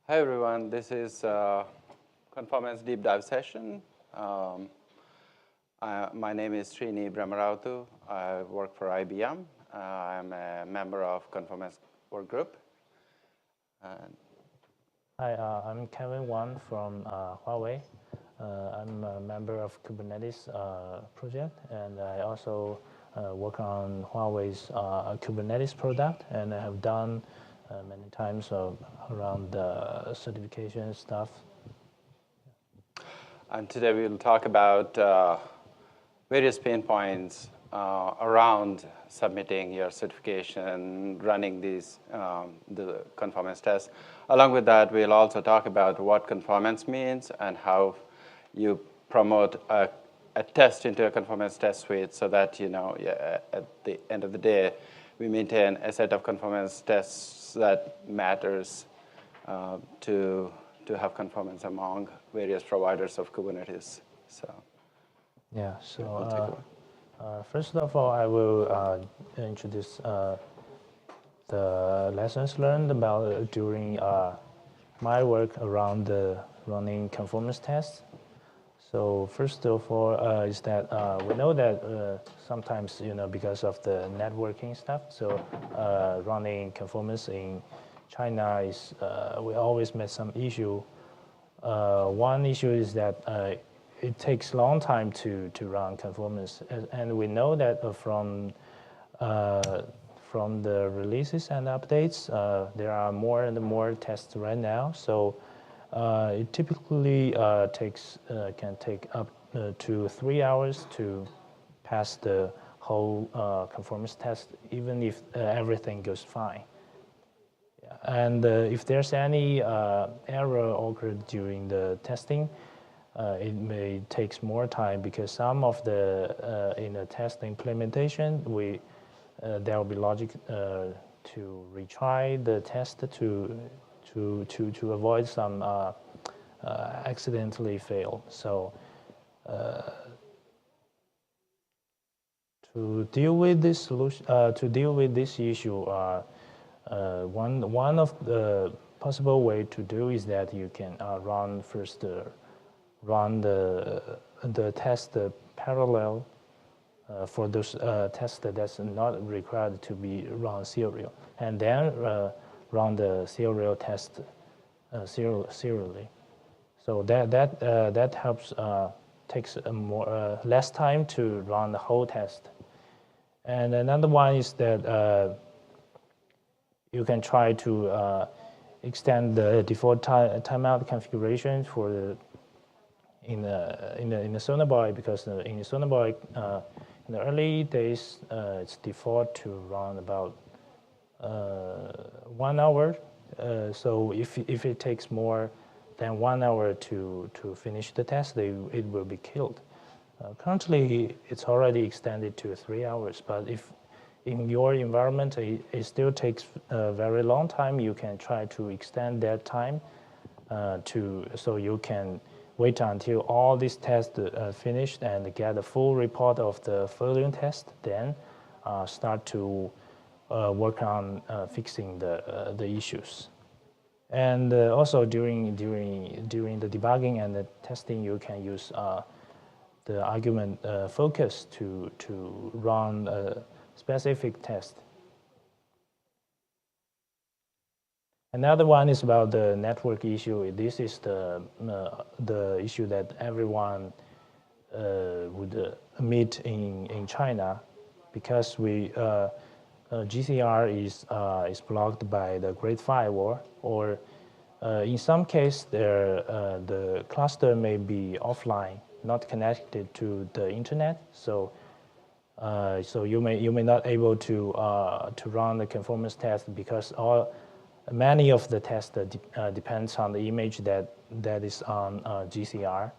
Hi everyone, this is Conformance Deep Dive session. My name is Srinivas Brahmaroutu. I work for IBM. I'm a member of Conformance Work Group. Hi, I'm Zefeng Wang from Huawei. I'm a member of Kubernetes project, and I also work on Huawei's Kubernetes product, and I have done many times around the certification stuff. And today we'll talk about various pain points around submitting your certification, running these the conformance tests. Along with that, we'll also talk about what conformance means and how you promote a test into a conformance test suite so that, at the end of the day, we maintain a set of conformance tests that matters to have conformance among various providers of Kubernetes. So, yeah. So first of all, I will introduce the lessons learned about during my work around running conformance tests. So first of all, is that we know that sometimes, because of the networking stuff, so running conformance in China is, we always met some issue. One issue is that it takes a long time to run conformance, and we know that from the releases and updates, there are more and more tests right now. So it typically can take up to 3 hours to pass the whole conformance test, even if everything goes fine. And if there's any error occurred during the testing, it may take more time because some of the in the test implementation, there will be logic to retry the test to avoid some accidentally fail. So to deal with this issue, one of the possible way to do is that you can run the test parallel for those tests that's not required to be run serial, and then run the serial test serially. So that helps takes less time to run the whole test. And another one is that you can try to extend the default timeout configuration for in the Sonaboy, because in the Sonaboy in the early days it's default to run about 1 hour. So if it takes more than 1 hour to finish the test, it will be killed. Currently, it's already extended to 3 hours, but if in your environment it still takes a very long time, you can try to extend that time so you can wait until all these tests finished and get a full report of the following test, then start to work on fixing the issues. And also during the debugging and the testing, you can use the argument focus to run a specific test. Another one is about the network issue. This is the issue that everyone would meet in China, because GCR is blocked by the Great Firewall, or in some case the cluster may be offline, not connected to the internet. So you may not able to run the conformance test because many of the tests depends on the image that is on GCR,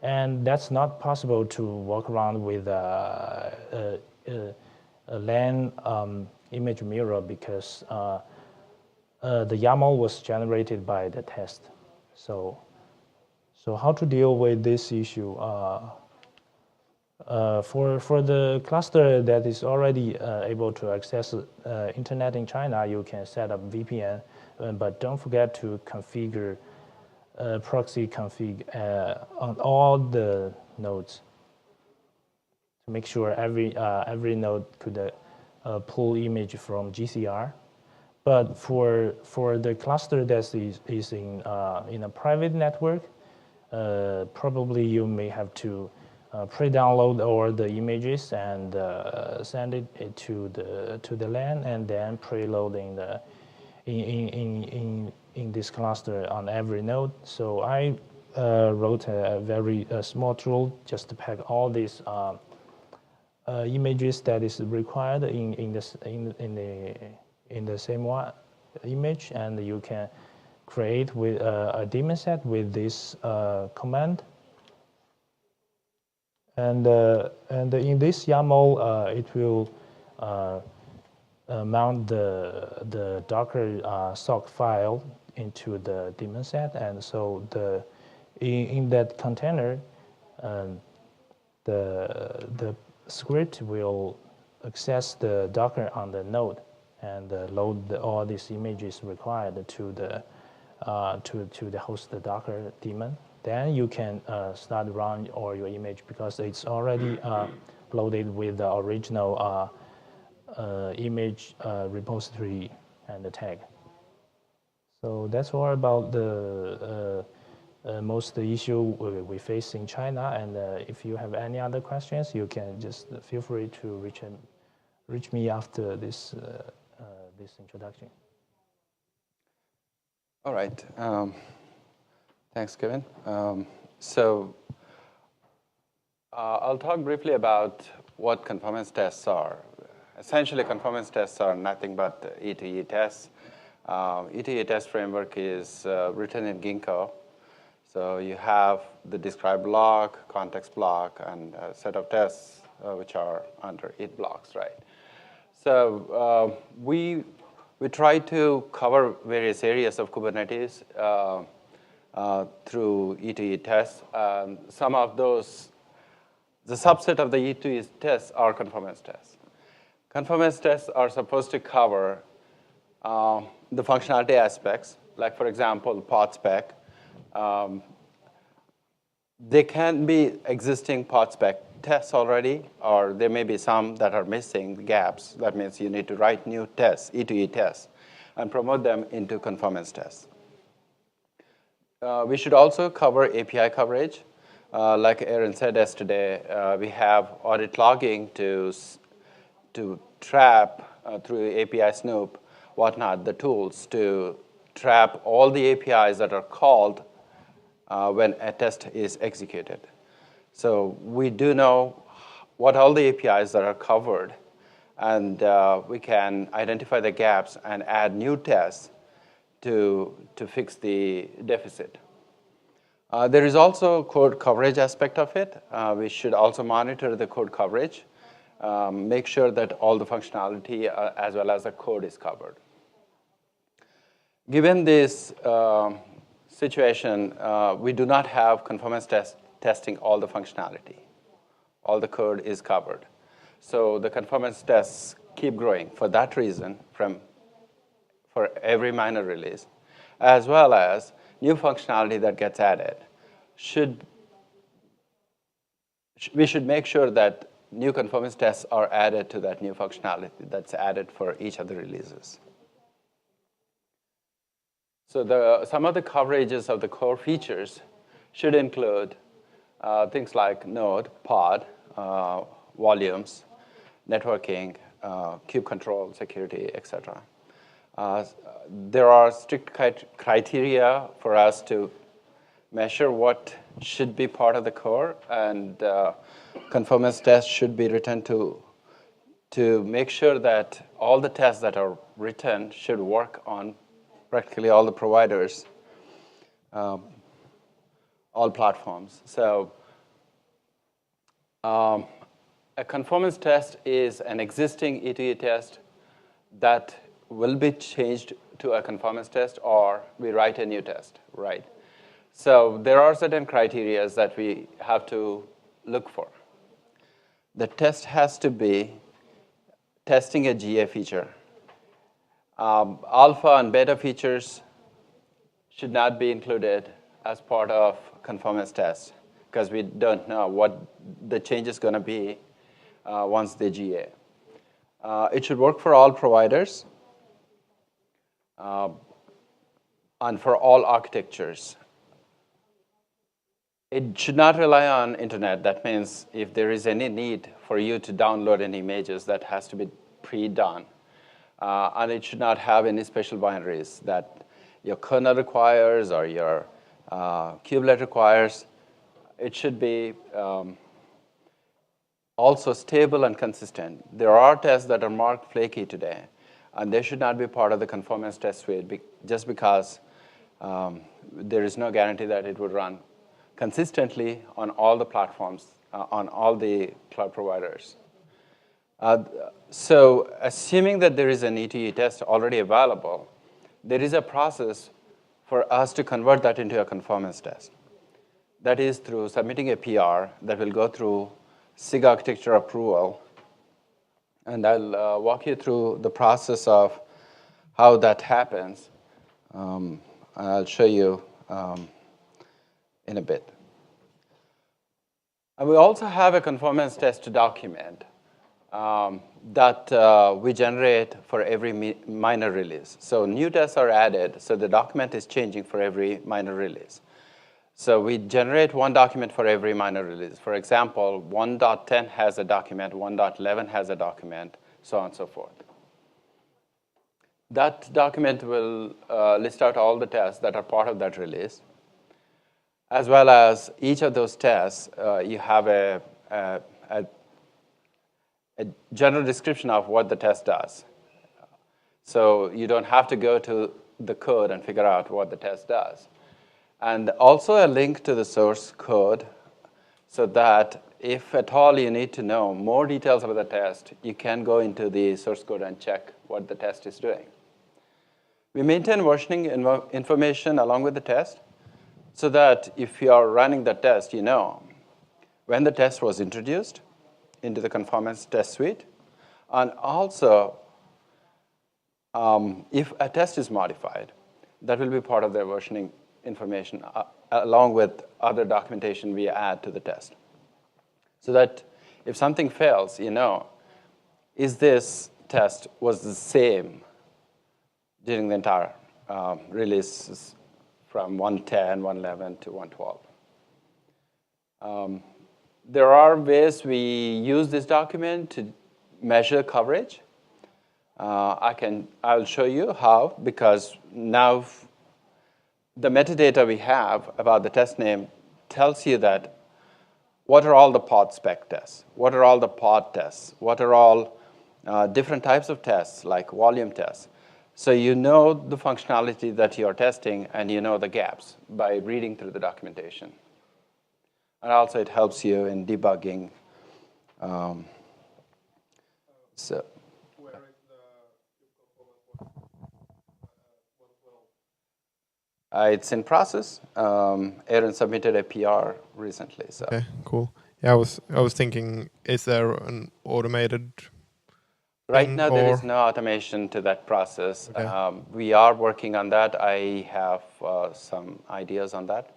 and that's not possible to walk around with a LAN image mirror, because the YAML was generated by the test. So how to deal with this issue? For the cluster that is already able to access internet in China, you can set up VPN but don't forget to configure proxy config on all the nodes to make sure every node could pull image from GCR. But for the cluster that is in a private network, probably you may have to pre-download all the images and send it to the LAN, and then preloading in this cluster on every node. So I wrote a very small tool just to pack all these images that is required in the same one image, and you can create with a daemon set with this command. And in this YAML, it will mount the Docker sock file into the daemon set, and so in that container, the script will access the Docker on the node and load all these images required to the host Docker daemon. Then you can start run all your image because it's already loaded with the original image repository and the tag. So that's all about the most issue we face in China. And if you have any other questions, you can just feel free to reach me after this introduction. All right. Thanks, Kevin. So I'll talk briefly about what conformance tests are. Essentially, conformance tests are nothing but E2E tests. E2E test framework is written in Ginkgo. So you have the describe block, context block, and a set of tests which are under 8 blocks, right? So we try to cover various areas of Kubernetes through E2E tests. Some of those, the subset of the E2E tests are conformance tests. Conformance tests are supposed to cover the functionality aspects, like, for example, pod spec. There can be existing pod spec tests already, or there may be some that are missing gaps. That means you need to write new tests, E2E tests, and promote them into conformance tests. We should also cover API coverage. Like Aaron said yesterday, we have audit logging to trap through API Snoop, whatnot, the tools to trap all the APIs that are called when a test is executed. So we do know what all the APIs that are covered, and we can identify the gaps and add new tests to fix the deficit. There is also code coverage aspect of it. We should also monitor the code coverage, make sure that all the functionality as well as the code is covered. Given this situation, we do not have conformance testing all the functionality. All the code is covered. So the conformance tests keep growing for that reason for every minor release, as well as new functionality that gets added. We should make sure that new conformance tests are added to that new functionality that's added for each of the releases. So some of the coverages of the core features should include things like node, pod, volumes, networking, kube control, security, etc. There are strict criteria for us to measure what should be part of the core, and conformance tests should be written to make sure that all the tests that are written should work on practically all the providers, all platforms. So a conformance test is an existing E2E test that will be changed to a conformance test, or we write a new test, right? So there are certain criteria that we have to look for. The test has to be testing a GA feature. Alpha and beta features should not be included as part of conformance tests because we don't know what the change is going to be once they GA. It should work for all providers and for all architectures. It should not rely on internet. That means if there is any need for you to download any images, that has to be pre-done. And it should not have any special binaries that your kernel requires or your kubelet requires. It should be also stable and consistent. There are tests that are marked flaky today, and they should not be part of the conformance test suite just because there is no guarantee that it would run consistently on all the platforms, on all the cloud providers. So assuming that there is an ETE test already available, there is a process for us to convert that into a conformance test. That is through submitting a PR that will go through SIG architecture approval. And I'll walk you through the process of how that happens. I'll show you in a bit. And we also have a conformance test document that we generate for every minor release. So new tests are added, so the document is changing for every minor release. So we generate one document for every minor release. For example, 1.10 has a document, 1.11 has a document, so on and so forth. That document will list out all the tests that are part of that release. As well as each of those tests, you have a general description of what the test does. So you don't have to go to the code and figure out what the test does. And also a link to the source code so that if at all you need to know more details about the test, you can go into the source code and check what the test is doing. We maintain versioning information along with the test so that if you are running the test, you know when the test was introduced into the conformance test suite. And also, if a test is modified, that will be part of their versioning information along with other documentation we add to the test. So that if something fails, you know, is this test was the same during the entire release from 1.10, 1.11 to 1.12. There are ways we use this document to measure coverage. I'll show you how, because now the metadata we have about the test name tells you that what are all the pod spec tests, what are all the pod tests, what are all different types of tests like volume tests. So you know the functionality that you're testing and you know the gaps by reading through the documentation. And also it helps you in debugging. So. Where is the It's in process. Aaron submitted a PR recently. So. Okay, cool. Yeah, I was thinking, is there an automated Right thing, now, there is no automation to that process. Okay. We are working on that. I have some ideas on that.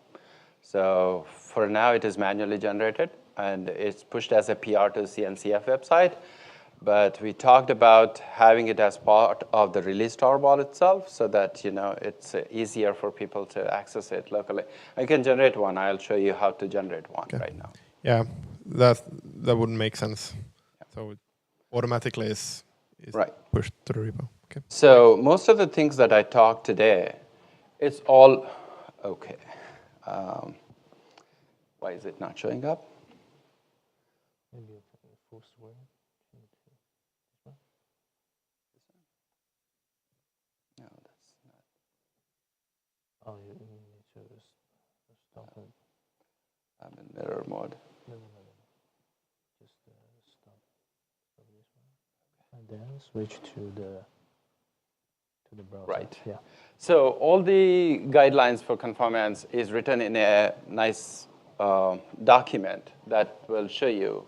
So for now, it is manually generated, and it's pushed as a PR to the CNCF website. But we talked about having it as part of the release tarball itself so that, you know, it's easier for people to access it locally. I can generate one. I'll show you how to generate one right now. Yeah, that wouldn't make sense. Yeah. So it automatically is right. pushed to the repo. Okay. So most of the things that I talked today, it's all okay. Why is it not showing up? Maybe a full square. No, that's not. Oh, you need to stop it. I'm in mirror mode. No. Just stop this one. And then switch to the browser. Right. Yeah. So all the guidelines for conformance is written in a nice document that will show you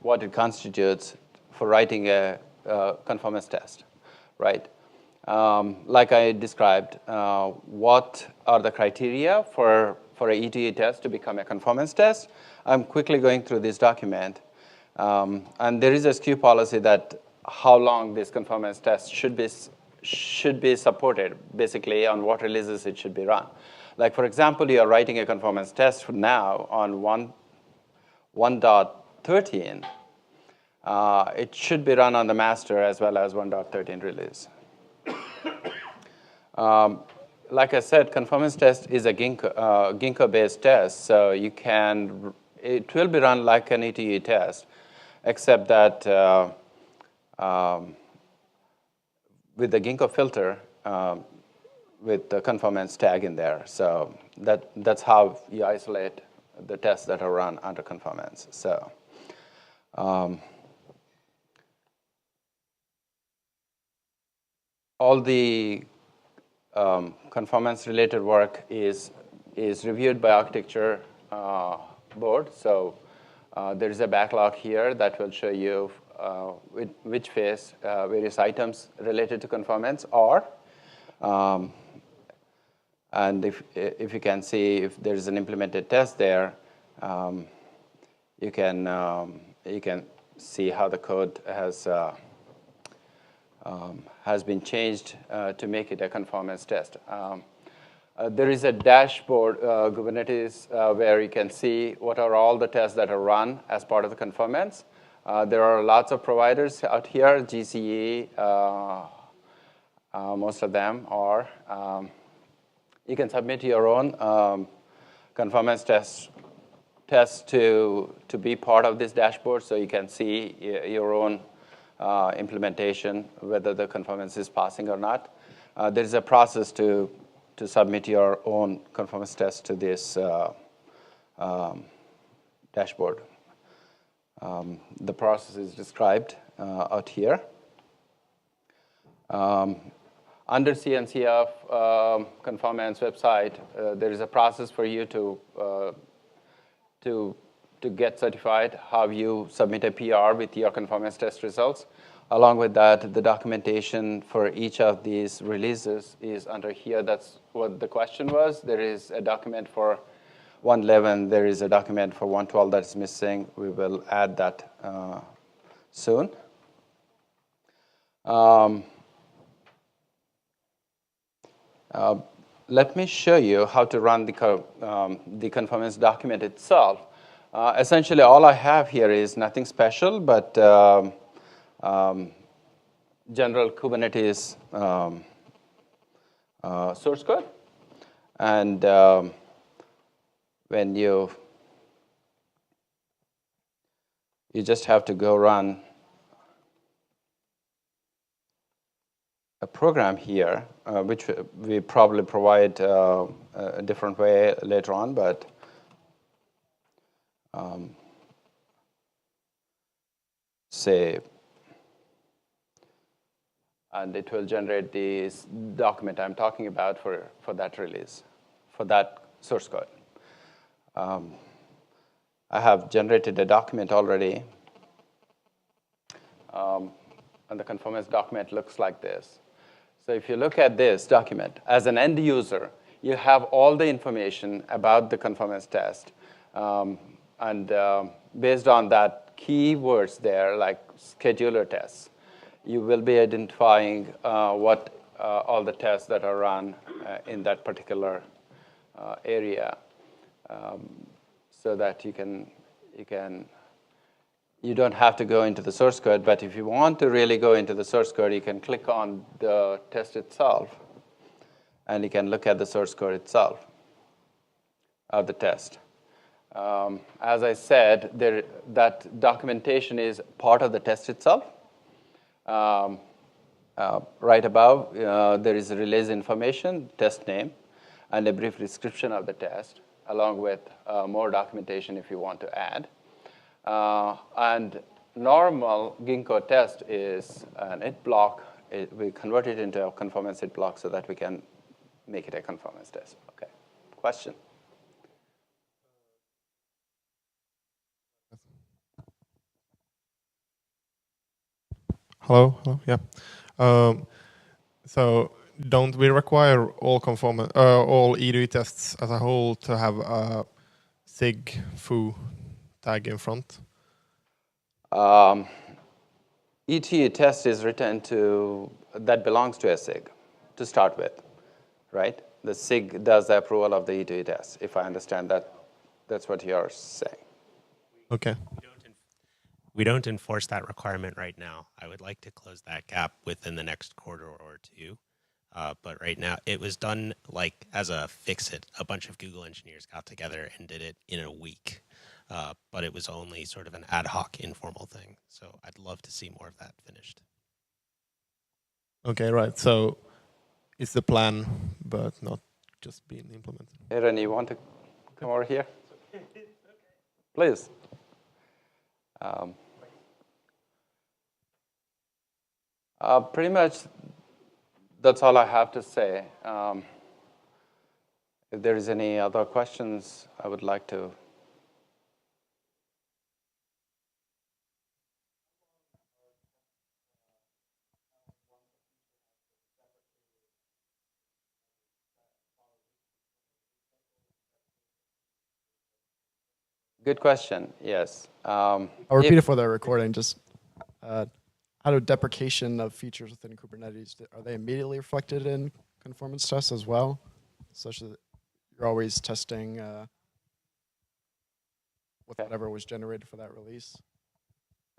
what it constitutes for writing a conformance test. right? Like I described, what are the criteria for a ETE test to become a conformance test? I'm quickly going through this document. And there is a SKU policy that how long this conformance test should be supported, basically on what releases it should be run. Like, for example, you are writing a conformance test now on 1.13. It should be run on the master as well as 1.13 release. Like I said, conformance test is a Ginkgo-based test, so it will be run like an ETE test, except that with the Ginkgo filter, with the conformance tag in there. So that's how you isolate the tests that are run under conformance. So all the conformance-related work is reviewed by architecture board. So there is a backlog here that will show you which phase various items related to conformance are. And if you can see if there is an implemented test there, you can see how the code has been changed to make it a conformance test. There is a dashboard, Kubernetes, where you can see what are all the tests that are run as part of the conformance. There are lots of providers out here, GCE, most of them are. You can submit your own conformance test to be part of this dashboard, so you can see your own implementation, whether the conformance is passing or not. There is a process to submit your own conformance test to this dashboard. The process is described out here. Under CNCF conformance website, there is a process for you to get certified, how you submit a PR with your conformance test results. Along with that, the documentation for each of these releases is under here. That's what the question was. There is a document for 111. There is a document for 112 that's missing. We will add that soon. Let me show you how to run the conformance document itself. Essentially, all I have here is nothing special, but general Kubernetes source code. And when you just have to go run a program here, which we probably provide a different way later on, but say, and it will generate this document I'm talking about for that release, for that source code. I have generated a document already, and the conformance document looks like this. So if you look at this document, as an end user, you have all the information about the conformance test. And based on that keywords there, like scheduler tests, you will be identifying what all the tests that are run in that particular area, so that you don't have to go into the source code, but if you want to really go into the source code, you can click on the test itself, and you can look at the source code itself of the test. As I said, that documentation is part of the test itself. Right above, there is a release information, test name, and a brief description of the test, along with more documentation if you want to add. And normal Ginkgo test is an it block. We convert it into a conformance it block so that we can make it a conformance test. Okay, question? Hello, yeah. So don't we require all EDU tests as a whole to have a SIG foo tag in front? ETU test is written that belongs to a SIG to start with, right? The SIG does the approval of the ETU test, if I understand that. That's what you're saying. Okay. We don't enforce that requirement right now. I would like to close that gap within the next quarter or two. But right now, it was done like as a fix-it. A bunch of Google engineers got together and did it in a week. But it was only sort of an ad hoc, informal thing. So I'd love to see more of that finished. Okay, right. So it's the plan, but not just being implemented. Aaron, you want to come over here? Please. Pretty much, that's all I have to say. If there is any other questions, I would like to. Good question. Yes. I'll repeat it for the recording. Just how do deprecation of features within Kubernetes, are they immediately reflected in conformance tests as well? Such that you're always testing with whatever was generated for that release?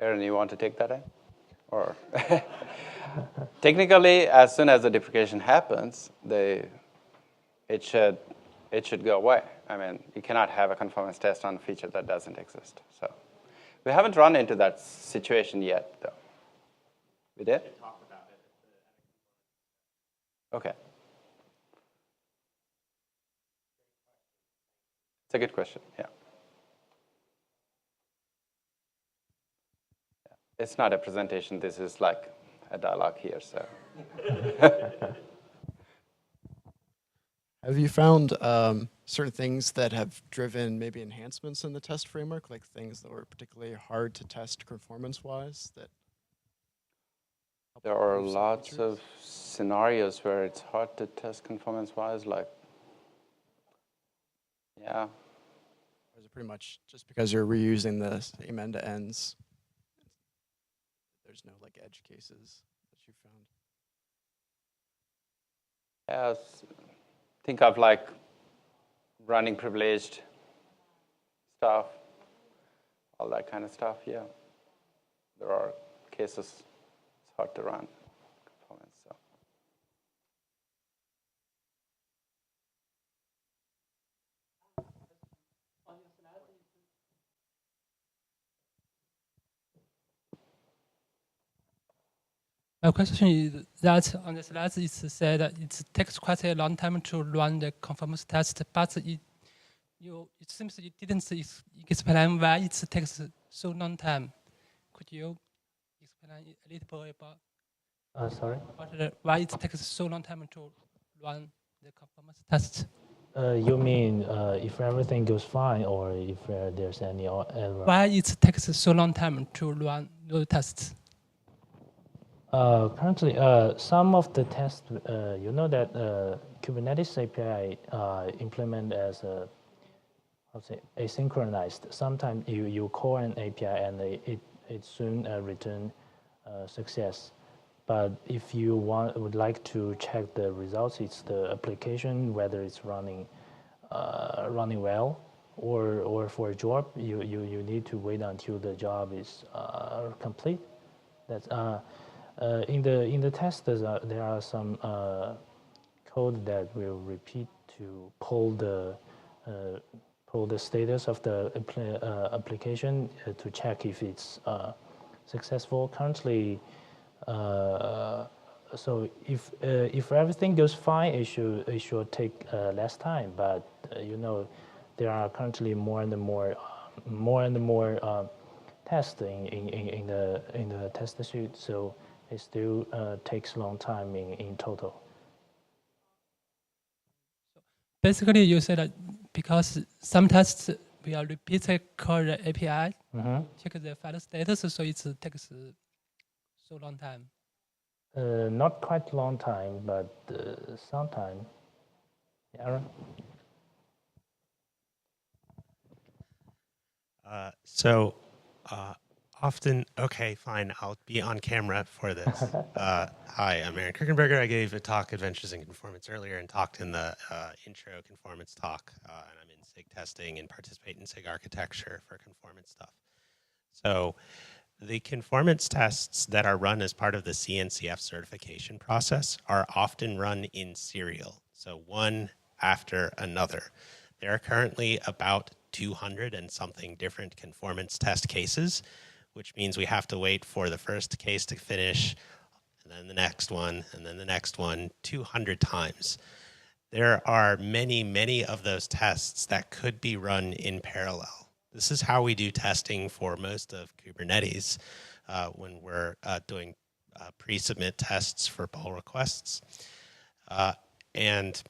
Aaron, you want to take that in? Or technically, as soon as the deprecation happens, it should go away. I mean, you cannot have a conformance test on a feature that doesn't exist. So we haven't run into that situation yet, though. We did? Okay. It's a good question, yeah. It's not a presentation. This is like a dialogue here, so. Have you found certain things that have driven maybe enhancements in the test framework, like things that were particularly hard to test performance-wise? There are lots of scenarios where it's hard to test conformance-wise, like, yeah. Or is it pretty much just because you're reusing the same end-to-ends? There's no like edge cases that you found? Yes. Think of like running privileged stuff, all that kind of stuff, yeah. There are cases it's hard to run conformance, so. My question is that on the slides it said that it takes quite a long time to run the conformance test, but it seems you didn't explain why it takes so long time. Could you explain a little bit about Sorry? Why it takes so long time to run the conformance test? You mean if everything goes fine or if there's any error? Why it takes so long time to run the tests? Currently, some of the tests, you know that Kubernetes API implement as asynchronized. Sometimes you call an API and it soon return success. But if you would like to check the results, it's the application whether it's running well, or for a job you need to wait until the job is complete. That's in the test there are some code that will repeat to pull the status of the application to check if it's successful. Currently, so if everything goes fine, it should take less time. But you know, there are currently more and more tests in the test suite. So it still takes a long time in total. Basically, you said that because some tests will repeat call the API, check the file status, so it takes so long time. Not quite a long time, but some time. Aaron? So often, okay, fine, I'll be on camera for this. Hi, I'm Aaron Kirkenberger. I gave a talk, Adventures in Conformance, earlier and talked in the intro conformance talk. And I'm in SIG testing and participate in SIG architecture for conformance stuff. So the conformance tests that are run as part of the CNCF certification process are often run in serial, so one after another. There are currently about 200 and something different conformance test cases, which means we have to wait for the first case to finish, and then the next one, and then the next one, 200 times. There are many, many of those tests that could be run in parallel. This is how we do testing for most of Kubernetes when we're doing pre-submit tests for pull requests. And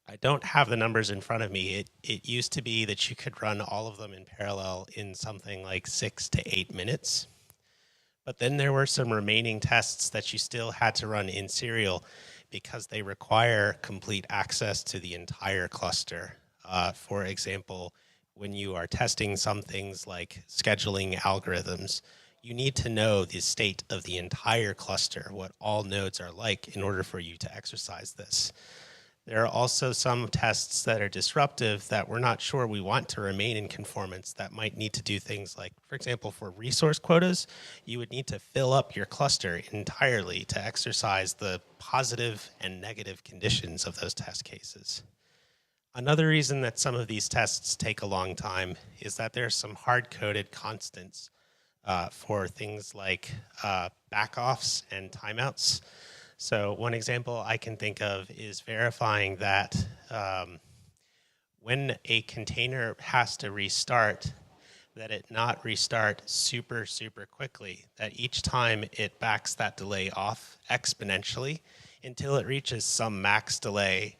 I don't have the numbers in front of me. It used to be that you could run all of them in parallel in something like 6 to 8 minutes. But then there were some remaining tests that you still had to run in serial because they require complete access to the entire cluster. For example, when you are testing some things like scheduling algorithms, you need to know the state of the entire cluster, what all nodes are like, in order for you to exercise this. There are also some tests that are disruptive that we're not sure we want to remain in conformance that might need to do things like, for example, for resource quotas, you would need to fill up your cluster entirely to exercise the positive and negative conditions of those test cases. Another reason that some of these tests take a long time is that there are some hard-coded constants for things like backoffs and timeouts. So one example I can think of is verifying that when a container has to restart, that it not restart super, super quickly, that each time it backs that delay off exponentially until it reaches some max delay.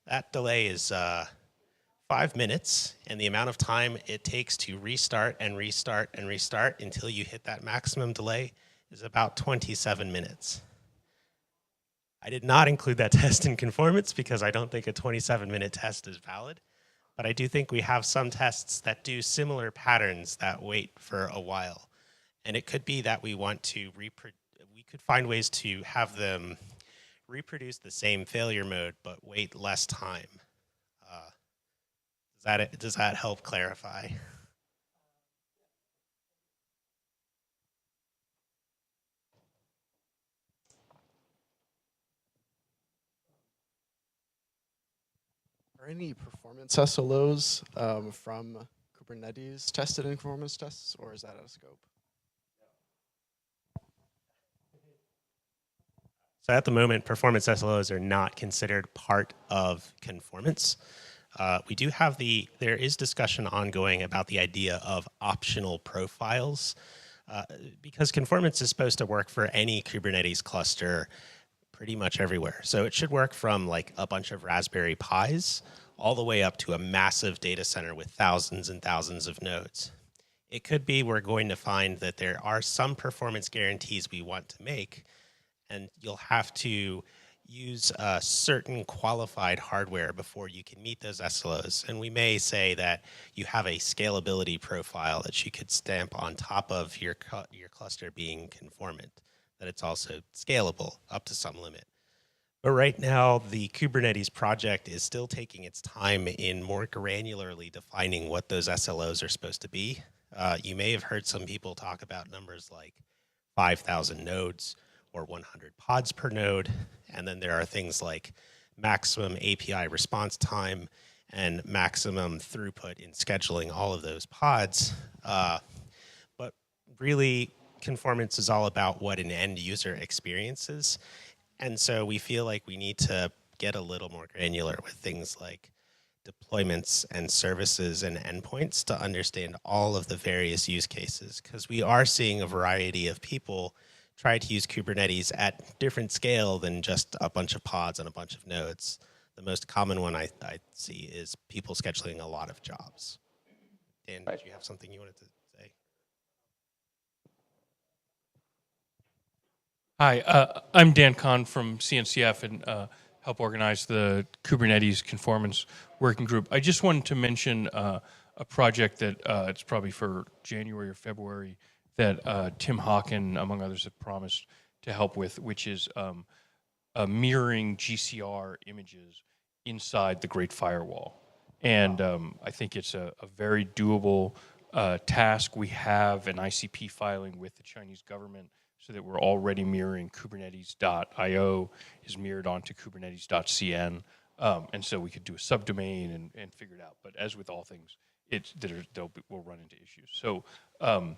That delay is 5 minutes, and the amount of time it takes to restart and restart and restart until you hit that maximum delay is about 27 minutes. I did not include that test in conformance because I don't think a 27-minute test is valid, but I do think we have some tests that do similar patterns that wait for a while. And it could be that we want to we could find ways to have them reproduce the same failure mode but wait less time. Does that help clarify? Are any performance SLOs from Kubernetes tested in conformance tests, or is that out of scope? So at the moment, performance SLOs are not considered part of conformance. We do have there is discussion ongoing about the idea of optional profiles because conformance is supposed to work for any Kubernetes cluster pretty much everywhere. So it should work from like a bunch of Raspberry Pis all the way up to a massive data center with thousands and thousands of nodes. It could be we're going to find that there are some performance guarantees we want to make, and you'll have to use certain qualified hardware before you can meet those SLOs. And we may say that you have a scalability profile that you could stamp on top of your cluster being conformant, that it's also scalable up to some limit. But right now, the Kubernetes project is still taking its time in more granularly defining what those SLOs are supposed to be. You may have heard some people talk about numbers like 5,000 nodes or 100 pods per node. And then there are things like maximum API response time and maximum throughput in scheduling all of those pods. But really, conformance is all about what an end user experiences. And so we feel like we need to get a little more granular with things like deployments and services and endpoints to understand all of the various use cases, because we are seeing a variety of people try to use Kubernetes at different scale than just a bunch of pods and a bunch of nodes. The most common one I see is people scheduling a lot of jobs. Dan, did you have something you wanted to say? Hi, I'm Dan Kahn from CNCF and help organize the Kubernetes Conformance Working Group. I just wanted to mention a project that it's probably for January or February that Tim Hawken, among others, have promised to help with, which is mirroring GCR images inside the Great Firewall. And I think it's a very doable task. We have an ICP filing with the Chinese government so that we're already mirroring Kubernetes.io is mirrored onto Kubernetes.cn. And so we could do a subdomain and figure it out. But as with all things, we'll run into issues. So I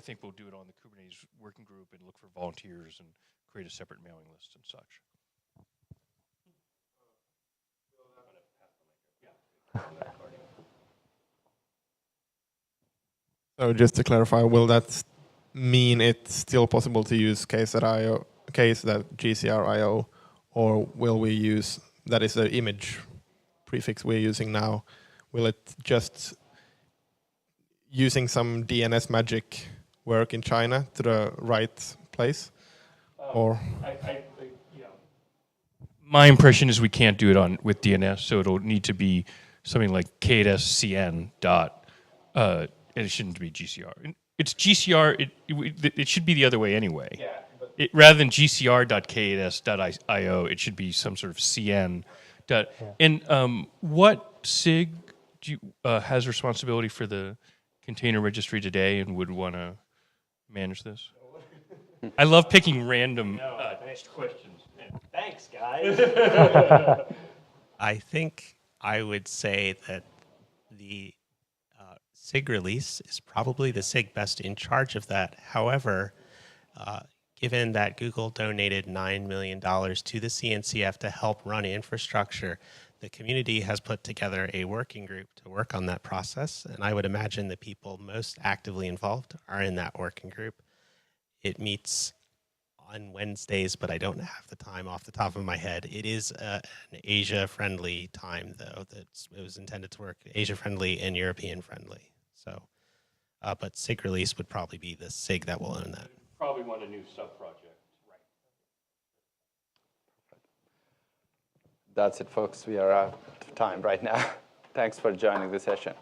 think we'll do it on the Kubernetes working group and look for volunteers and create a separate mailing list and such. So just to clarify, will that mean it's still possible to use case.io, case.gcr.io, or will we use, that is the image prefix we're using now, will it just using some DNS magic work in China to the right place? Or my impression is we can't do it with DNS, so it'll need to be something like K8s-CN dot, and it shouldn't be GCR. It's GCR, it should be the other way anyway. Yeah, rather than GCR.K8s.io, it should be some sort of CN. And what SIG has responsibility for the container registry today and would want to manage this? I love picking random questions. Thanks, guys. I think I would say that the SIG release is probably the SIG best in charge of that. However, given that Google donated $9 million to the CNCF to help run infrastructure, the community has put together a working group to work on that process. And I would imagine the people most actively involved are in that working group. It meets on Wednesdays, but I don't have the time off the top of my head. It is an Asia-friendly time, though. It was intended to work Asia-friendly and European-friendly. So, but SIG release would probably be the SIG that will own that. Probably want a new sub-project. Right. That's it, folks. We are out of time right now. Thanks for joining the session.